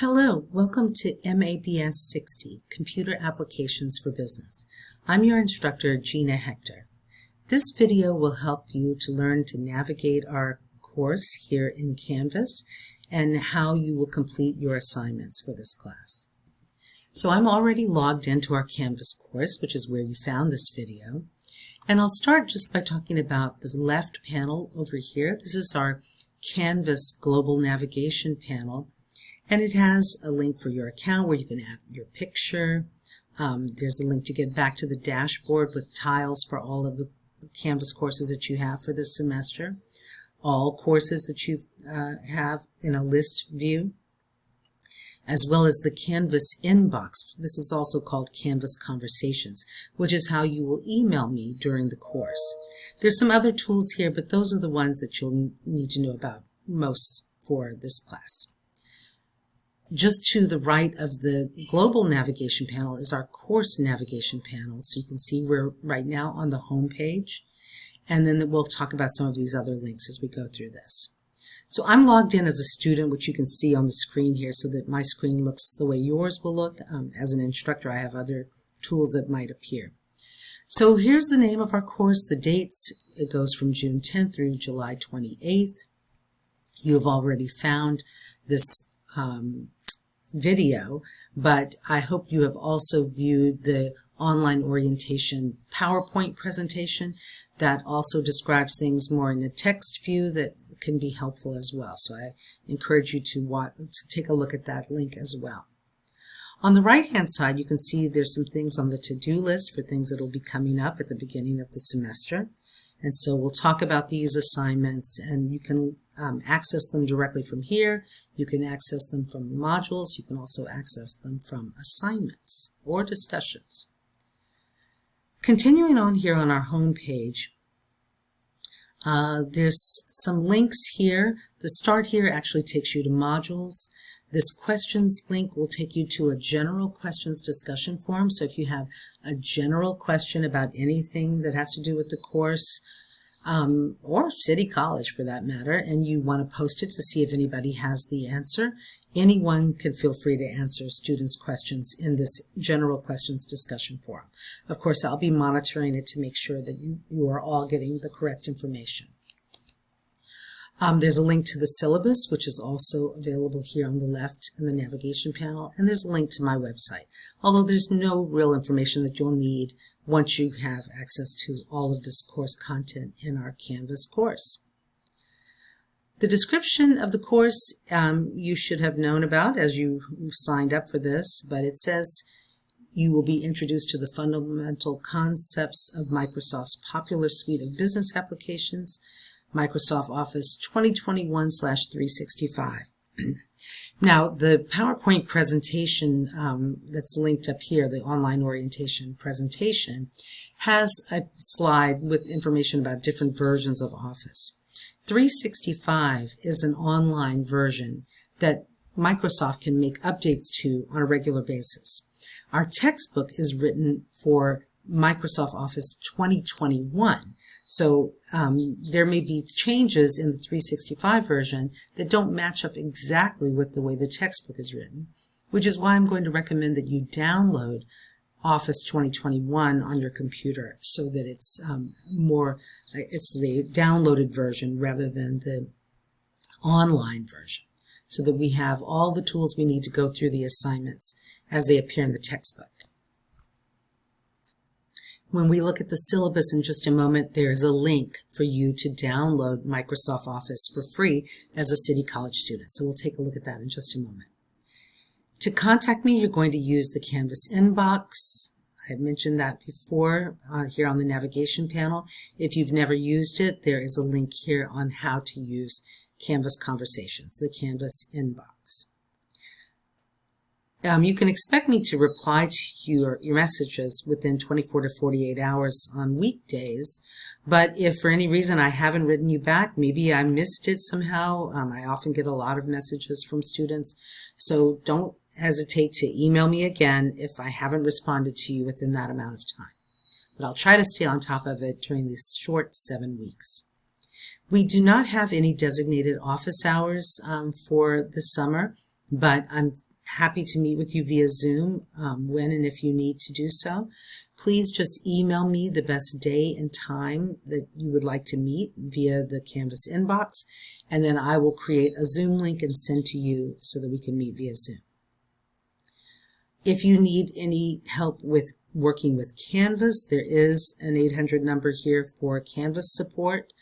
Hello, welcome to Mabs 60, Computer Applications for Business. I'm your instructor, Gina Hector. This video will help you to learn to navigate our course here in Canvas and how you will complete your assignments for this class. So I'm already logged into our Canvas course, which is where you found this video. And I'll start just by talking about the left panel over here. This is our Canvas Global Navigation panel. And it has a link for your account where you can add your picture. There's a link to get back to the dashboard with tiles for all of the Canvas courses that you have for this semester. All courses that you have in a list view, as well as the Canvas inbox. This is also called Canvas Conversations, which is how you will email me during the course. There's some other tools here, but those are the ones that you'll need to know about most for this class. Just to the right of the global navigation panel is our course navigation panel. So you can see we're right now on the home page. And then we'll talk about some of these other links as we go through this. So I'm logged in as a student, which you can see on the screen here so that my screen looks the way yours will look. As an instructor, I have other tools that might appear. So here's the name of our course, the dates. It goes from June 10th through July 28th. You have already found this video, but I hope you have also viewed the online orientation PowerPoint presentation that also describes things more in a text view that can be helpful as well. So I encourage you to take a look at that link as well. On the right hand side, you can see there's some things on the to-do list for things that will be coming up at the beginning of the semester. And so we'll talk about these assignments, and you can access them directly from here. You can access them from modules. You can also access them from assignments or discussions. Continuing on here on our home page, there's some links here. The start here actually takes you to modules. This questions link will take you to a general questions discussion forum. So if you have a general question about anything that has to do with the course, or City College for that matter, and you want to post it to see if anybody has the answer, anyone can feel free to answer students' questions in this general questions discussion forum. Of course, I'll be monitoring it to make sure that you are all getting the correct information. There's a link to the syllabus, which is also available here on the left in the navigation panel, and there's a link to my website, although there's no real information that you'll need once you have access to all of this course content in our Canvas course. The description of the course you should have known about as you signed up for this, but it says you will be introduced to the fundamental concepts of Microsoft's popular suite of business applications, Microsoft Office 2021/365. Now, the PowerPoint presentation that's linked up here, the online orientation presentation, has a slide with information about different versions of Office. 365 is an online version that Microsoft can make updates to on a regular basis. Our textbook is written for Microsoft Office 2021. So there may be changes in the 365 version that don't match up exactly with the way the textbook is written, which is why I'm going to recommend that you download Office 2021 on your computer so that it's it's the downloaded version rather than the online version, so that we have all the tools we need to go through the assignments as they appear in the textbook. When we look at the syllabus in just a moment, there is a link for you to download Microsoft Office for free as a City College student. So we'll take a look at that in just a moment. To contact me, you're going to use the Canvas inbox. I mentioned that before here on the navigation panel. If you've never used it, there is a link here on how to use Canvas Conversations, the Canvas inbox. You can expect me to reply to your messages within 24 to 48 hours on weekdays, but if for any reason I haven't written you back, maybe I missed it somehow. I often get a lot of messages from students, so don't hesitate to email me again if I haven't responded to you within that amount of time. But I'll try to stay on top of it during these short 7 weeks. We do not have any designated office hours for the summer, but I'm happy to meet with you via Zoom when and if you need to do so. Please just email me the best day and time that you would like to meet via the Canvas inbox, and then I will create a Zoom link and send to you so that we can meet via Zoom. If you need any help with working with Canvas, there is an 800 number here for Canvas support.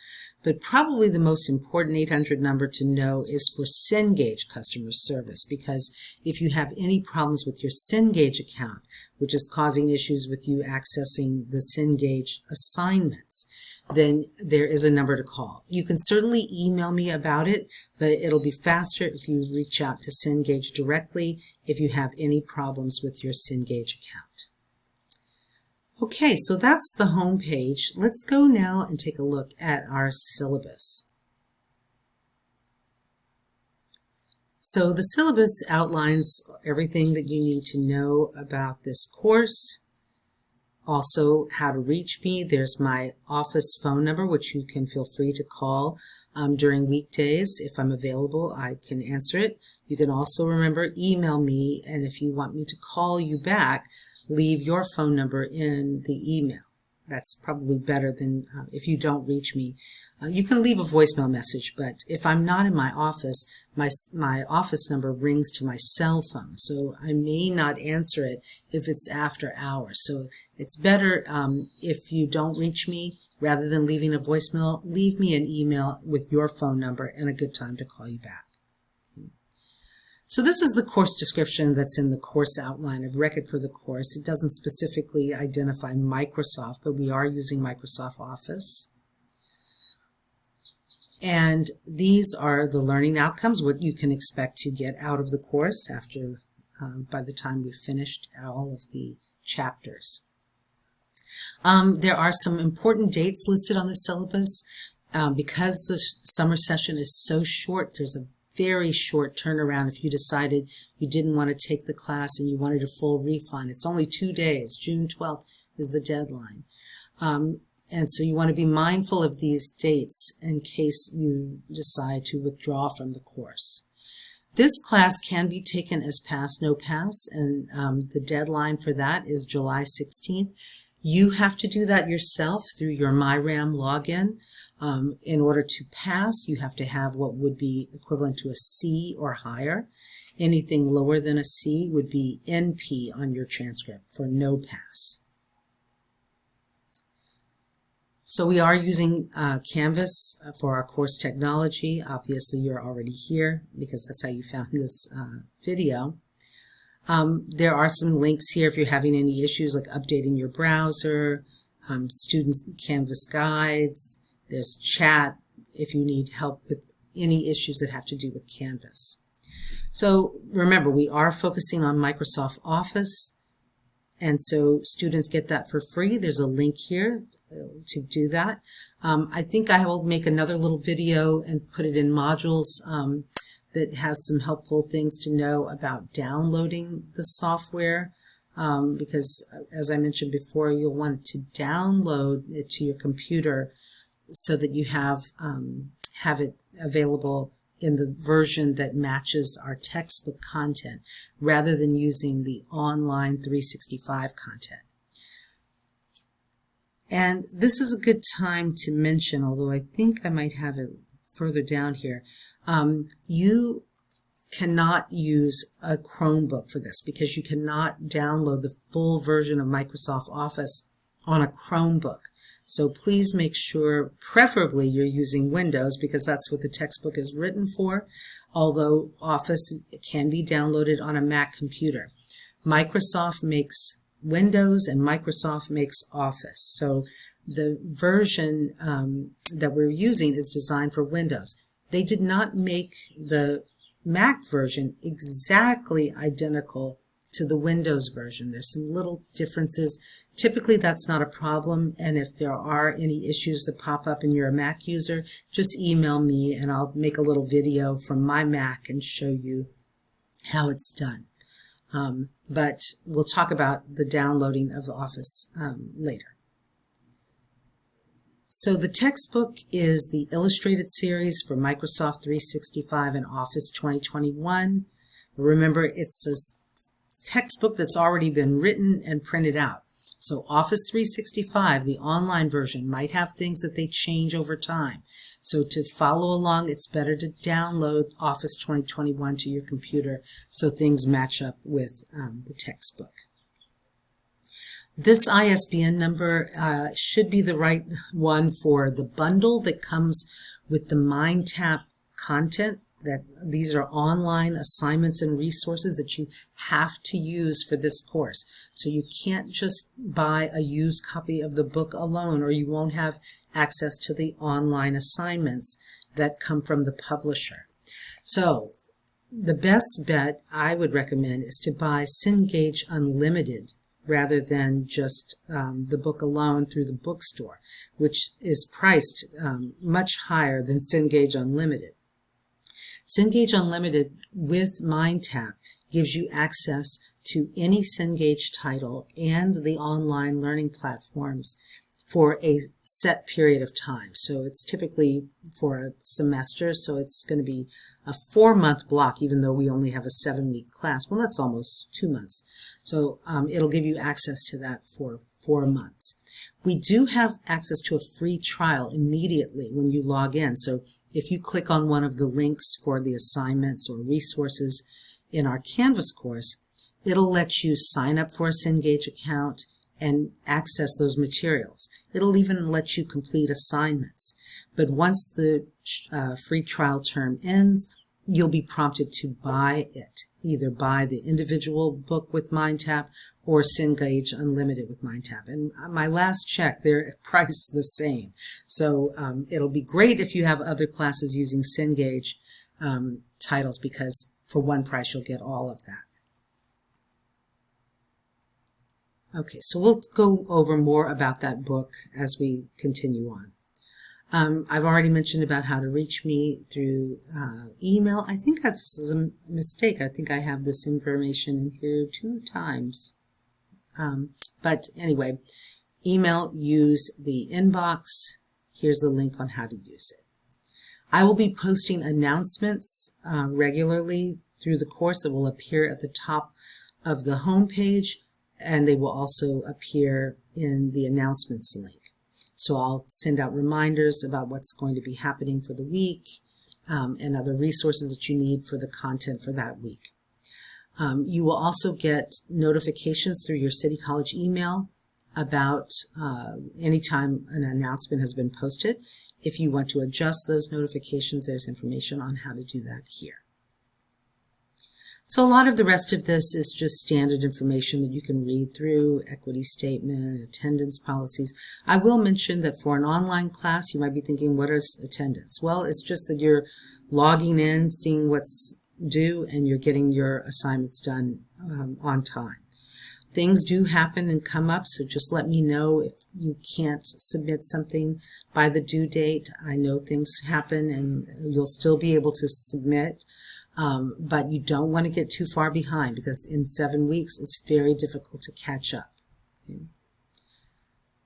But probably the most important 800 number to know is for Cengage customer service, because if you have any problems with your Cengage account, which is causing issues with you accessing the Cengage assignments, then there is a number to call. You can certainly email me about it, but it'll be faster if you reach out to Cengage directly if you have any problems with your Cengage account. Okay, so that's the home page. Let's go now and take a look at our syllabus. So the syllabus outlines everything that you need to know about this course. Also, how to reach me. There's my office phone number, which you can feel free to call during weekdays. If I'm available, I can answer it. You can also remember, email me, and if you want me to call you back, leave your phone number in the email. That's probably better than if you don't reach me. You can leave a voicemail message, but if I'm not in my office, my office number rings to my cell phone, so I may not answer it if it's after hours. So it's better if you don't reach me, rather than leaving a voicemail, leave me an email with your phone number and a good time to call you back. So this is the course description that's in the course outline. I've read it for the course. It doesn't specifically identify Microsoft, but we are using Microsoft Office. And these are the learning outcomes, what you can expect to get out of the course after, by the time we've finished all of the chapters. There are some important dates listed on the syllabus. Because the summer session is so short, there's a very short turnaround if you decided you didn't want to take the class and you wanted a full refund. It's only 2 days. June 12th is the deadline. And so you want to be mindful of these dates in case you decide to withdraw from the course. This class can be taken as pass, no pass, and the deadline for that is July 16th. You have to do that yourself through your MyRam login. In order to pass, you have to have what would be equivalent to a C or higher. Anything lower than a C would be NP on your transcript for no pass. So we are using Canvas for our course technology. Obviously, you're already here because that's how you found this video. There are some links here if you're having any issues like updating your browser, student Canvas guides. There's chat if you need help with any issues that have to do with Canvas. So remember, we are focusing on Microsoft Office, and so students get that for free. There's a link here to do that. I think I will make another little video and put it in modules that has some helpful things to know about downloading the software, because as I mentioned before, you'll want to download it to your computer so that you have it available in the version that matches our textbook content rather than using the online 365 content. And this is a good time to mention, although I think I might have it further down here, you cannot use a Chromebook for this because you cannot download the full version of Microsoft Office on a Chromebook. So please make sure, preferably, you're using Windows because that's what the textbook is written for, although Office can be downloaded on a Mac computer. Microsoft makes Windows and Microsoft makes Office. So the version that we're using is designed for Windows. They did not make the Mac version exactly identical to the Windows version. There's some little differences. Typically that's not a problem, and if there are any issues that pop up and you're a Mac user, just email me and I'll make a little video from my Mac and show you how it's done. But we'll talk about the downloading of Office later. So the textbook is the illustrated series for Microsoft 365 and Office 2021. Remember, it's a textbook that's already been written and printed out. So Office 365, the online version, might have things that they change over time. So to follow along, it's better to download Office 2021 to your computer so things match up with the textbook. This ISBN number should be the right one for the bundle that comes with the MindTap content. That these are online assignments and resources that you have to use for this course. So you can't just buy a used copy of the book alone, or you won't have access to the online assignments that come from the publisher. So the best bet I would recommend is to buy Cengage Unlimited rather than just the book alone through the bookstore, which is priced much higher than Cengage Unlimited. Cengage Unlimited with MindTap gives you access to any Cengage title and the online learning platforms for a set period of time. So it's typically for a semester, so it's going to be a 4-month block, even though we only have a 7-week class. Well, that's almost 2 months. So it'll give you access to that for 4 months. We do have access to a free trial immediately when you log in. So if you click on one of the links for the assignments or resources in our Canvas course, it'll let you sign up for a Cengage account and access those materials. It'll even let you complete assignments. But once the free trial term ends, you'll be prompted to buy it. Either buy the individual book with MindTap or Cengage Unlimited with MindTap. And my last check, they're priced the same. So it'll be great if you have other classes using Cengage titles, because for one price you'll get all of that. Okay, so we'll go over more about that book as we continue on. I've already mentioned about how to reach me through email. I think that's a mistake. I think I have this information in here 2 times. But anyway, email, use the inbox. Here's the link on how to use it. I will be posting announcements regularly through the course that will appear at the top of the home page, and they will also appear in the announcements link. So I'll send out reminders about what's going to be happening for the week and other resources that you need for the content for that week. You will also get notifications through your City College email about anytime an announcement has been posted. If you want to adjust those notifications, there's information on how to do that here. So a lot of the rest of this is just standard information that you can read through: equity statement, attendance policies. I will mention that for an online class, you might be thinking, what is attendance? Well, it's just that you're logging in, seeing what's due, and you're getting your assignments done on time. Things do happen and come up, so just let me know if you can't submit something by the due date. I know things happen and you'll still be able to submit. But you don't want to get too far behind, because in 7 weeks it's very difficult to catch up. Okay.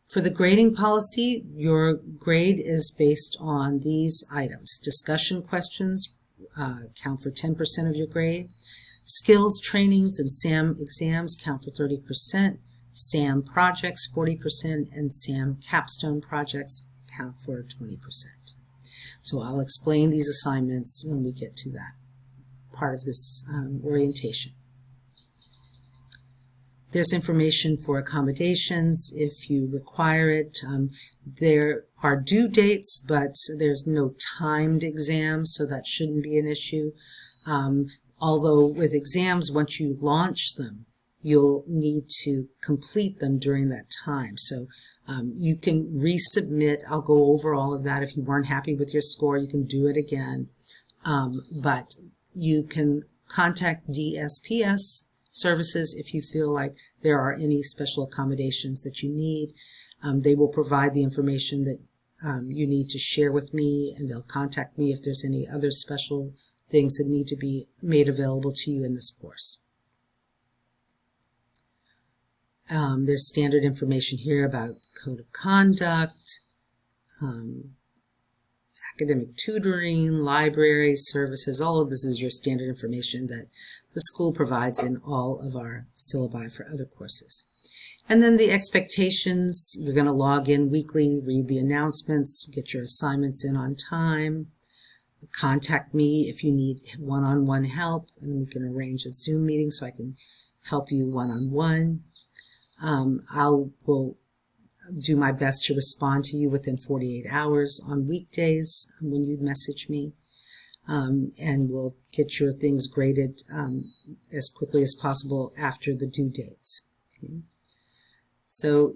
For the grading policy, your grade is based on these items. Discussion questions count for 10% of your grade. Skills trainings and SAM exams count for 30%. SAM projects 40%, and SAM capstone projects count for 20%. So I'll explain these assignments when we get to that part of this orientation. There's information for accommodations if you require it. There are due dates, but there's no timed exams, so that shouldn't be an issue. Although with exams, once you launch them, you'll need to complete them during that time. So you can resubmit. I'll go over all of that. If you weren't happy with your score, you can do it again. But you can contact DSPS services if you feel like there are any special accommodations that you need. They will provide the information that you need to share with me, and they'll contact me if there's any other special things that need to be made available to you in this course. There's standard information here about code of conduct, academic tutoring, library services. All of this is your standard information that the school provides in all of our syllabi for other courses. And then the expectations, you're going to log in weekly, read the announcements, get your assignments in on time. Contact me if you need one-on-one help, and we can arrange a Zoom meeting so I can help you one-on-one. I will do my best to respond to you within 48 hours on weekdays when you message me, and we'll get your things graded as quickly as possible after the due dates. Okay? So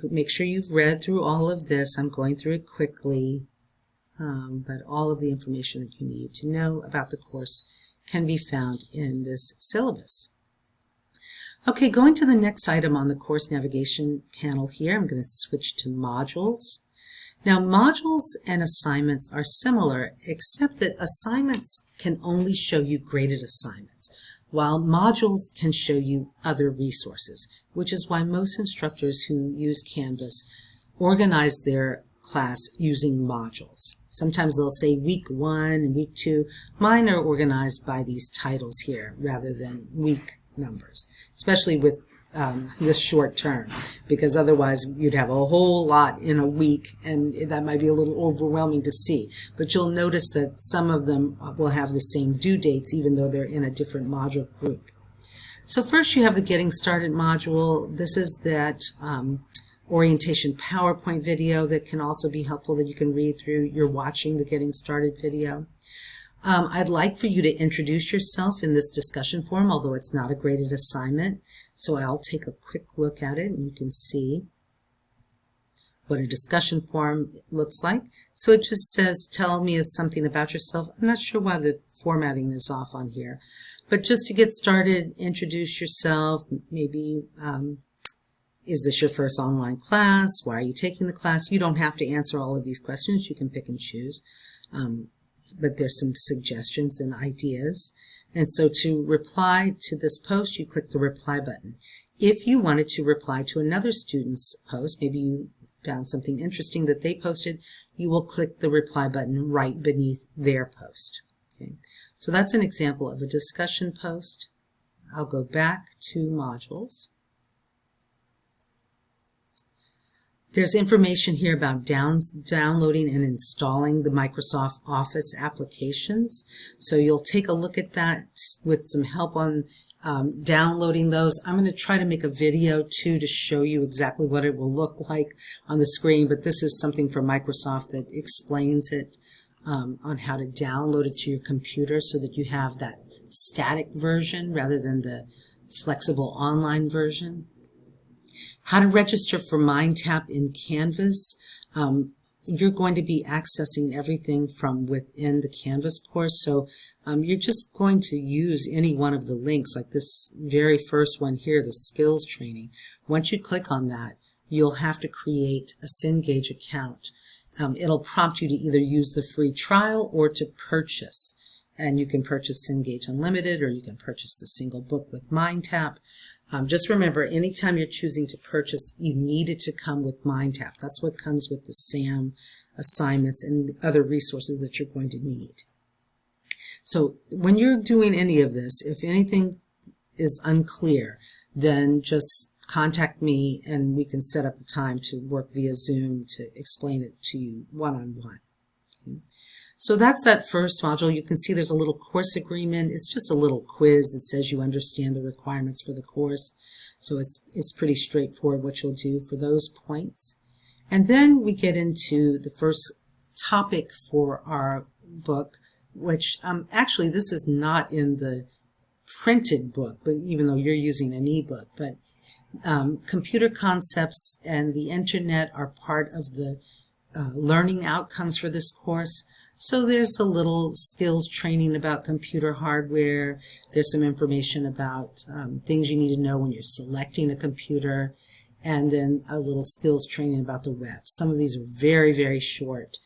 make sure you've read through all of this. I'm going through it quickly, but all of the information that you need to know about the course can be found in this syllabus. Okay, going to the next item on the course navigation panel here, I'm going to switch to modules. Now, modules and assignments are similar, except that assignments can only show you graded assignments, while modules can show you other resources, which is why most instructors who use Canvas organize their class using modules. Sometimes they'll say week 1 and week 2. Mine are organized by these titles here rather than week numbers, especially with this short term, because otherwise you'd have a whole lot in a week and that might be a little overwhelming to see. But you'll notice that some of them will have the same due dates even though they're in a different module group. So first you have the Getting Started module. This is that orientation PowerPoint video that can also be helpful that you can read through. You're watching the Getting Started video. I'd like for you to introduce yourself in this discussion forum, although it's not a graded assignment. So I'll take a quick look at it and you can see what a discussion forum looks like. So it just says, tell me something about yourself. I'm not sure why the formatting is off on here, but just to get started, introduce yourself. Maybe, is this your first online class? Why are you taking the class? You don't have to answer all of these questions. You can pick and choose. But there's some suggestions and ideas. And so to reply to this post, you click the reply button. If you wanted to reply to another student's post, maybe you found something interesting that they posted, you will click the reply button right beneath their post. Okay. So that's an example of a discussion post. I'll go back to modules. There's information here about downloading and installing the Microsoft Office applications. So you'll take a look at that with some help on downloading those. I'm going to try to make a video too to show you exactly what it will look like on the screen, but this is something from Microsoft that explains it on how to download it to your computer so that you have that static version rather than the flexible online version. How to register for MindTap in Canvas. You're going to be accessing everything from within the Canvas course, so you're just going to use any one of the links, like this very first one here, the skills training. Once you click on that, you'll have to create a Cengage account. It'll prompt you to either use the free trial or to purchase, and you can purchase Cengage Unlimited or you can purchase the single book with MindTap. Just remember, anytime you're choosing to purchase, you need it to come with MindTap. That's what comes with the SAM assignments and the other resources that you're going to need. So when you're doing any of this, if anything is unclear, then just contact me and we can set up a time to work via Zoom to explain it to you one-on-one. Okay. So that's that first module. You can see there's a little course agreement. It's just a little quiz that says you understand the requirements for the course. So it's pretty straightforward what you'll do for those points. And then we get into the first topic for our book, which actually this is not in the printed book, but even though you're using an ebook, but computer concepts and the internet are part of the learning outcomes for this course. So there's a little skills training about computer hardware. There's some information about things you need to know when you're selecting a computer, and then a little skills training about the web. Some of these are very, very short,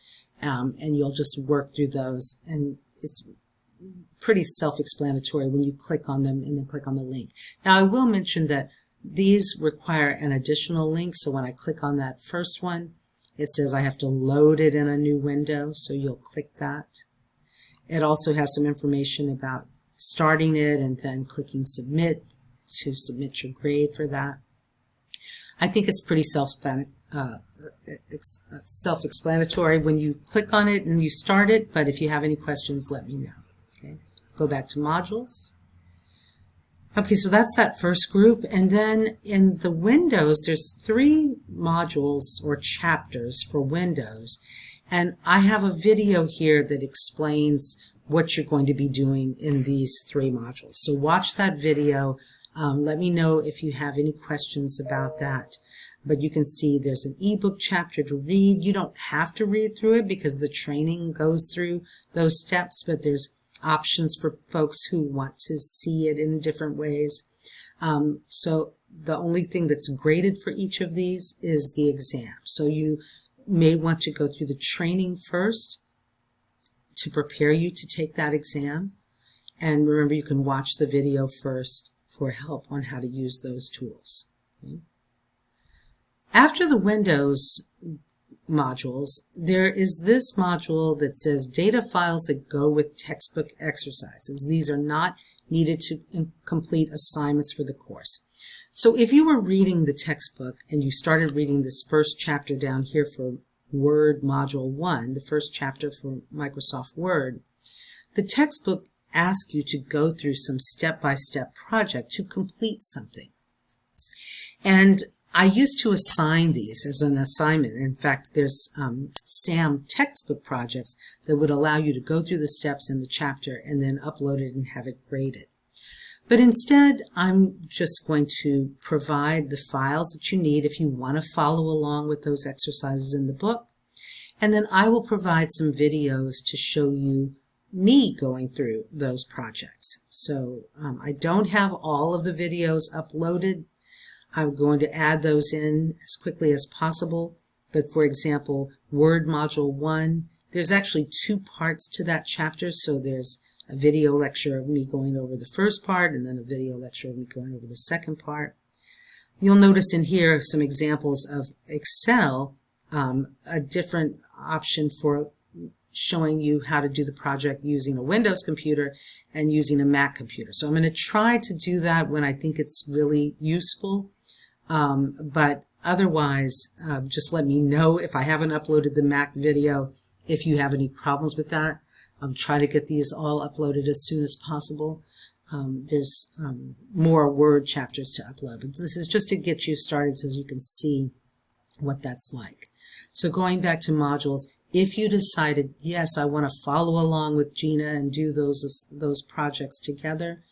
and you'll just work through those, and it's pretty self-explanatory when you click on them and then click on the link. Now, I will mention that these require an additional link, so when I click on that first one, it says I have to load it in a new window, so you'll click that. It also has some information about starting it and then clicking submit to submit your grade for that. I think it's pretty self-explanatory when you click on it and you start it, but if you have any questions, let me know. Okay, go back to modules. Okay, so that's that first group, and then in the Windows, there's 3 modules or chapters for Windows, and I have a video here that explains what you're going to be doing in these 3 modules. So watch that video. Let me know if you have any questions about that. But you can see there's an ebook chapter to read. You don't have to read through it because the training goes through those steps, but there's options for folks who want to see it in different ways. So the only thing that's graded for each of these is the exam. So you may want to go through the training first to prepare you to take that exam. And remember, you can watch the video first for help on how to use those tools. Okay. After the Windows modules, there is this module that says data files that go with textbook exercises. These are not needed to complete assignments for the course. So if you were reading the textbook and you started reading this first chapter down here for Word Module 1, the first chapter for Microsoft Word, the textbook asks you to go through some step-by-step project to complete something. And I used to assign these as an assignment. In fact, there's SAM textbook projects that would allow you to go through the steps in the chapter and then upload it and have it graded. But instead, I'm just going to provide the files that you need if you want to follow along with those exercises in the book. And then I will provide some videos to show you me going through those projects. So I don't have all of the videos uploaded. I'm going to add those in as quickly as possible. But for example, Word Module 1, there's actually 2 parts to that chapter. So there's a video lecture of me going over the first part and then a video lecture of me going over the second part. You'll notice in here some examples of Excel, a different option for showing you how to do the project using a Windows computer and using a Mac computer. So I'm going to try to do that when I think it's really useful. But otherwise, just let me know if I haven't uploaded the Mac video, if you have any problems with that. I'll try to get these all uploaded as soon as possible. There's more Word chapters to upload, but this is just to get you started so you can see what that's like. So going back to modules, if you decided, yes, I want to follow along with Gina and do those projects together,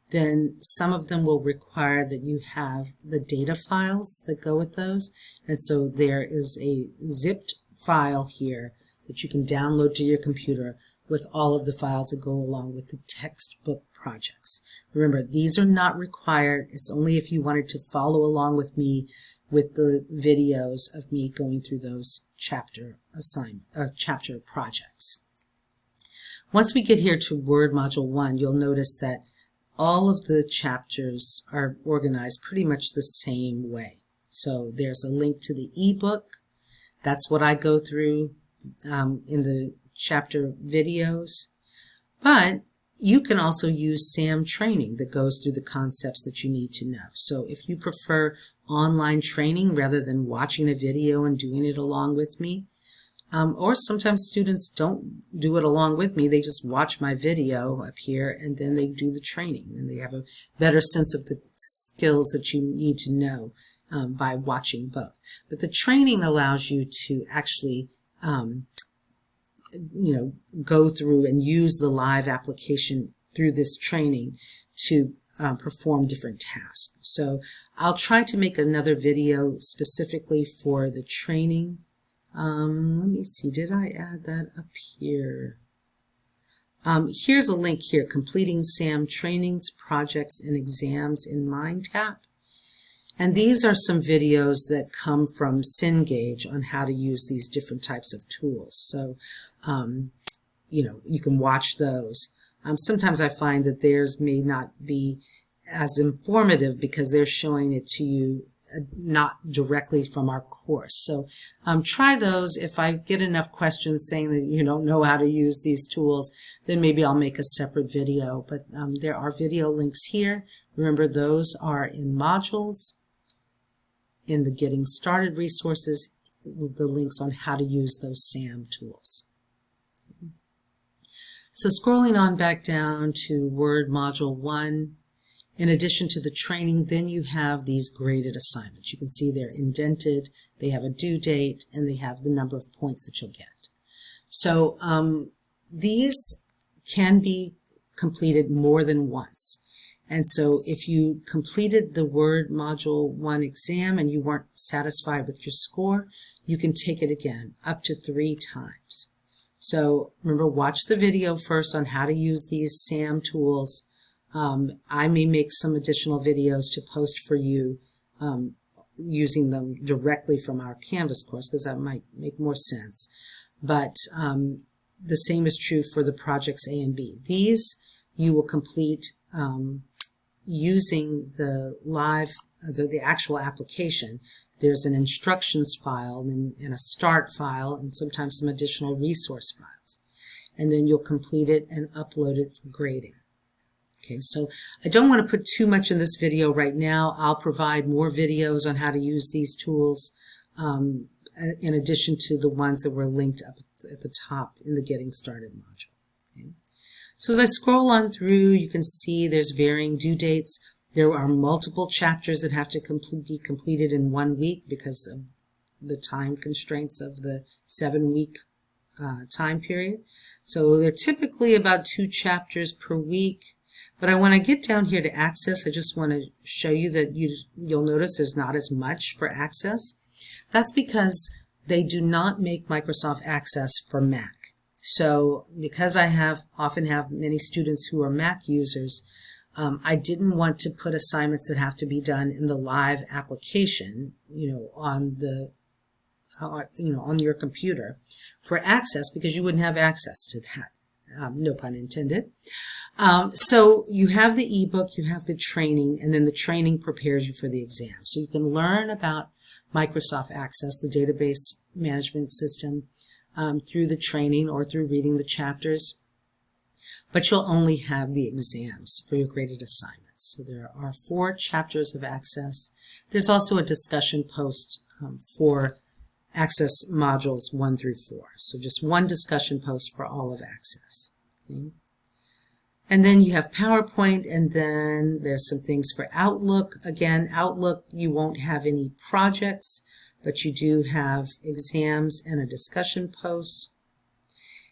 then some of them will require that you have the data files that go with those. And so there is a zipped file here that you can download to your computer with all of the files that go along with the textbook projects. Remember, these are not required. It's only if you wanted to follow along with me with the videos of me going through those chapter projects. Once we get here to Word Module 1, you'll notice that all of the chapters are organized pretty much the same way. So there's a link to the ebook. That's what I go through in the chapter videos. But you can also use SAM training that goes through the concepts that you need to know. So if you prefer online training rather than watching a video and doing it along with me, or sometimes students don't do it along with me, they just watch my video up here and then they do the training and they have a better sense of the skills that you need to know by watching both. But the training allows you to actually go through and use the live application through this training to perform different tasks. So I'll try to make another video specifically for the training. Let me see, did I add that up here? Here's a link here, Completing SAM Trainings, Projects, and Exams in MindTap. And these are some videos that come from Cengage on how to use these different types of tools. So, you can watch those. Sometimes I find that theirs may not be as informative because they're showing it to you not directly from our course. So try those. If I get enough questions saying that you don't know how to use these tools, then maybe I'll make a separate video. But there are video links here. Remember, those are in modules, in the Getting Started resources, the links on how to use those SAM tools. So scrolling on back down to Word Module 1, in addition to the training, then you have these graded assignments. You can see they're indented, they have a due date, and they have the number of points that you'll get. So these can be completed more than once. And so if you completed the Word Module 1 exam and you weren't satisfied with your score, you can take it again up to 3 times. So remember, watch the video first on how to use these SAM tools. I may make some additional videos to post for you using them directly from our Canvas course, because that might make more sense. But the same is true for the projects A and B. These you will complete using the actual application. There's an instructions file and a start file and sometimes some additional resource files. And then you'll complete it and upload it for grading. Okay, so I don't want to put too much in this video right now. I'll provide more videos on how to use these tools in addition to the ones that were linked up at the top in the Getting Started module. Okay. So as I scroll on through, you can see there's varying due dates. There are multiple chapters that have to be completed in 1 week because of the time constraints of the 7-week time period. So they're typically about 2 chapters per week. But when I get down here to Access, I just want to show you that you'll notice there's not as much for Access. That's because they do not make Microsoft Access for Mac. So because I often have many students who are Mac users, I didn't want to put assignments that have to be done in the live application, on your computer for Access, because you wouldn't have access to that. No pun intended. So you have the ebook, you have the training, and then the training prepares you for the exam. So you can learn about Microsoft Access, the database management system, through the training or through reading the chapters. But you'll only have the exams for your graded assignments. So there are 4 chapters of Access. There's also a discussion post for Access modules 1 through 4. So just 1 discussion post for all of Access. Okay. And then you have PowerPoint, and then there's some things for Outlook. Again, Outlook, you won't have any projects, but you do have exams and a discussion post.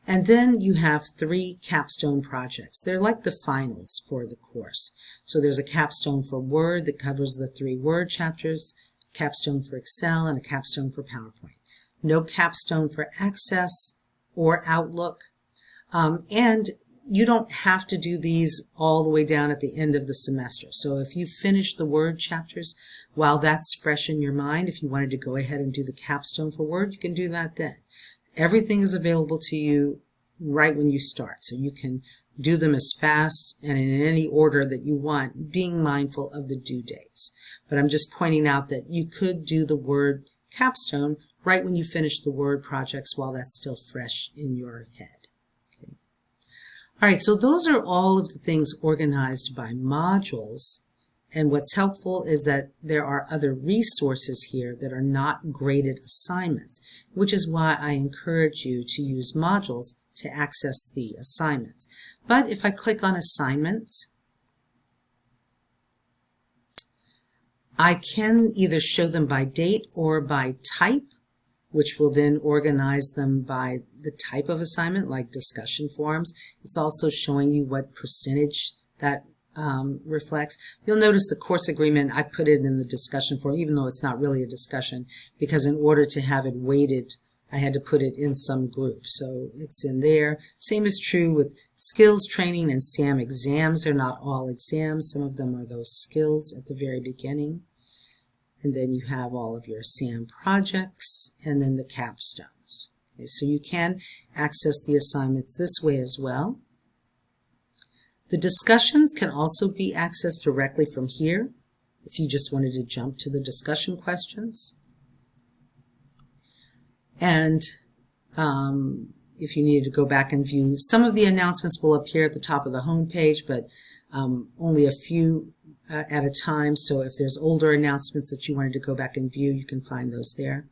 And then you have 3 capstone projects. They're like the finals for the course. So there's a capstone for Word that covers the 3 Word chapters, capstone for Excel, and a capstone for PowerPoint. No capstone for Access or Outlook. And you don't have to do these all the way down at the end of the semester. So if you finish the Word chapters, while that's fresh in your mind, if you wanted to go ahead and do the capstone for Word, you can do that then. Everything is available to you right when you start. So you can do them as fast and in any order that you want, being mindful of the due dates. But I'm just pointing out that you could do the Word capstone right when you finish the Word projects while that's still fresh in your head. All right, so those are all of the things organized by modules. And what's helpful is that there are other resources here that are not graded assignments, which is why I encourage you to use modules to access the assignments. But if I click on assignments, I can either show them by date or by type, which will then organize them by the type of assignment, like discussion forums. It's also showing you what percentage that reflects. You'll notice the course agreement, I put it in the discussion forum, even though it's not really a discussion, because in order to have it weighted, I had to put it in some group. So it's in there. Same is true with skills training and SAM exams. They're not all exams. Some of them are those skills at the very beginning. And then you have all of your SAM projects and then the capstones. Okay, so you can access the assignments this way as well. The discussions can also be accessed directly from here if you just wanted to jump to the discussion questions. And if you needed to go back and view, some of the announcements will appear at the top of the home page, but only a few at a time. So if there's older announcements that you wanted to go back and view, you can find those there.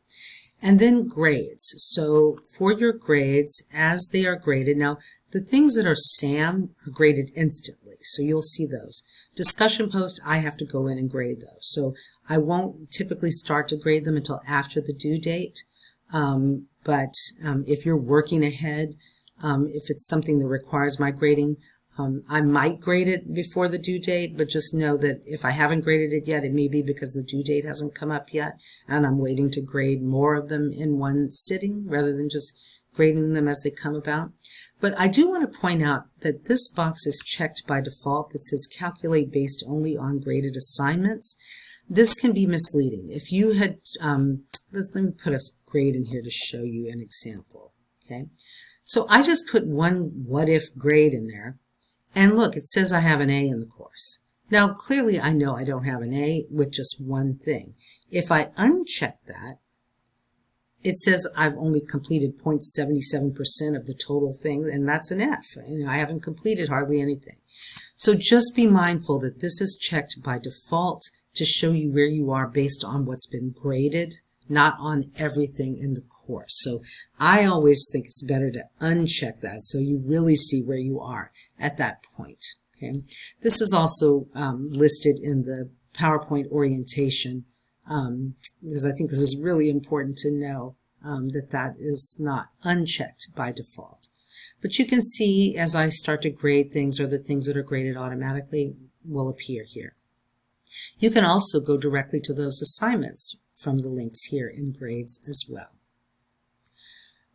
And then grades. So for your grades, as they are graded, now the things that are SAM are graded instantly, so you'll see those. Discussion post, I have to go in and grade those. So I won't typically start to grade them until after the due date. But if you're working ahead, if it's something that requires my grading, I might grade it before the due date, but just know that if I haven't graded it yet, it may be because the due date hasn't come up yet, and I'm waiting to grade more of them in one sitting rather than just grading them as they come about. But I do want to point out that this box is checked by default that says calculate based only on graded assignments. This can be misleading. If you had, let me put a grade in here to show you an example. Okay, so I just put one what if grade in there. And look, it says I have an A in the course. Now, clearly I know I don't have an A with just one thing. If I uncheck that, it says I've only completed 0.77% of the total thing, and that's an F. I haven't completed hardly anything. So just be mindful that this is checked by default to show you where you are based on what's been graded, not on everything in the course. So I always think it's better to uncheck that so you really see where you are at that point. Okay, this is also listed in the PowerPoint orientation because I think this is really important to know that that is not unchecked by default. But you can see as I start to grade things, or the things that are graded automatically will appear here. You can also go directly to those assignments from the links here in grades as well.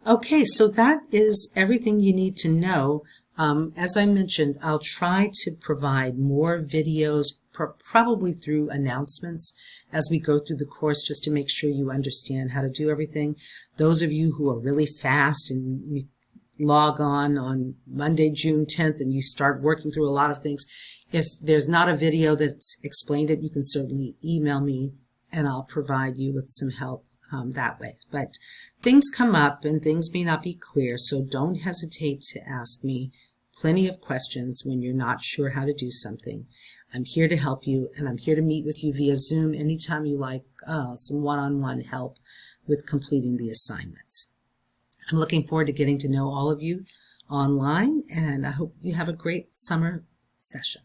Okay, so that is everything you need to know. As I mentioned, I'll try to provide more videos, probably through announcements as we go through the course, just to make sure you understand how to do everything. Those of you who are really fast and you log on Monday, June 10th, and you start working through a lot of things, if there's not a video that's explained it, you can certainly email me and I'll provide you with some help that way. But things come up and things may not be clear, so don't hesitate to ask me plenty of questions when you're not sure how to do something. I'm here to help you, and I'm here to meet with you via Zoom anytime you like some one-on-one help with completing the assignments. I'm looking forward to getting to know all of you online, and I hope you have a great summer session.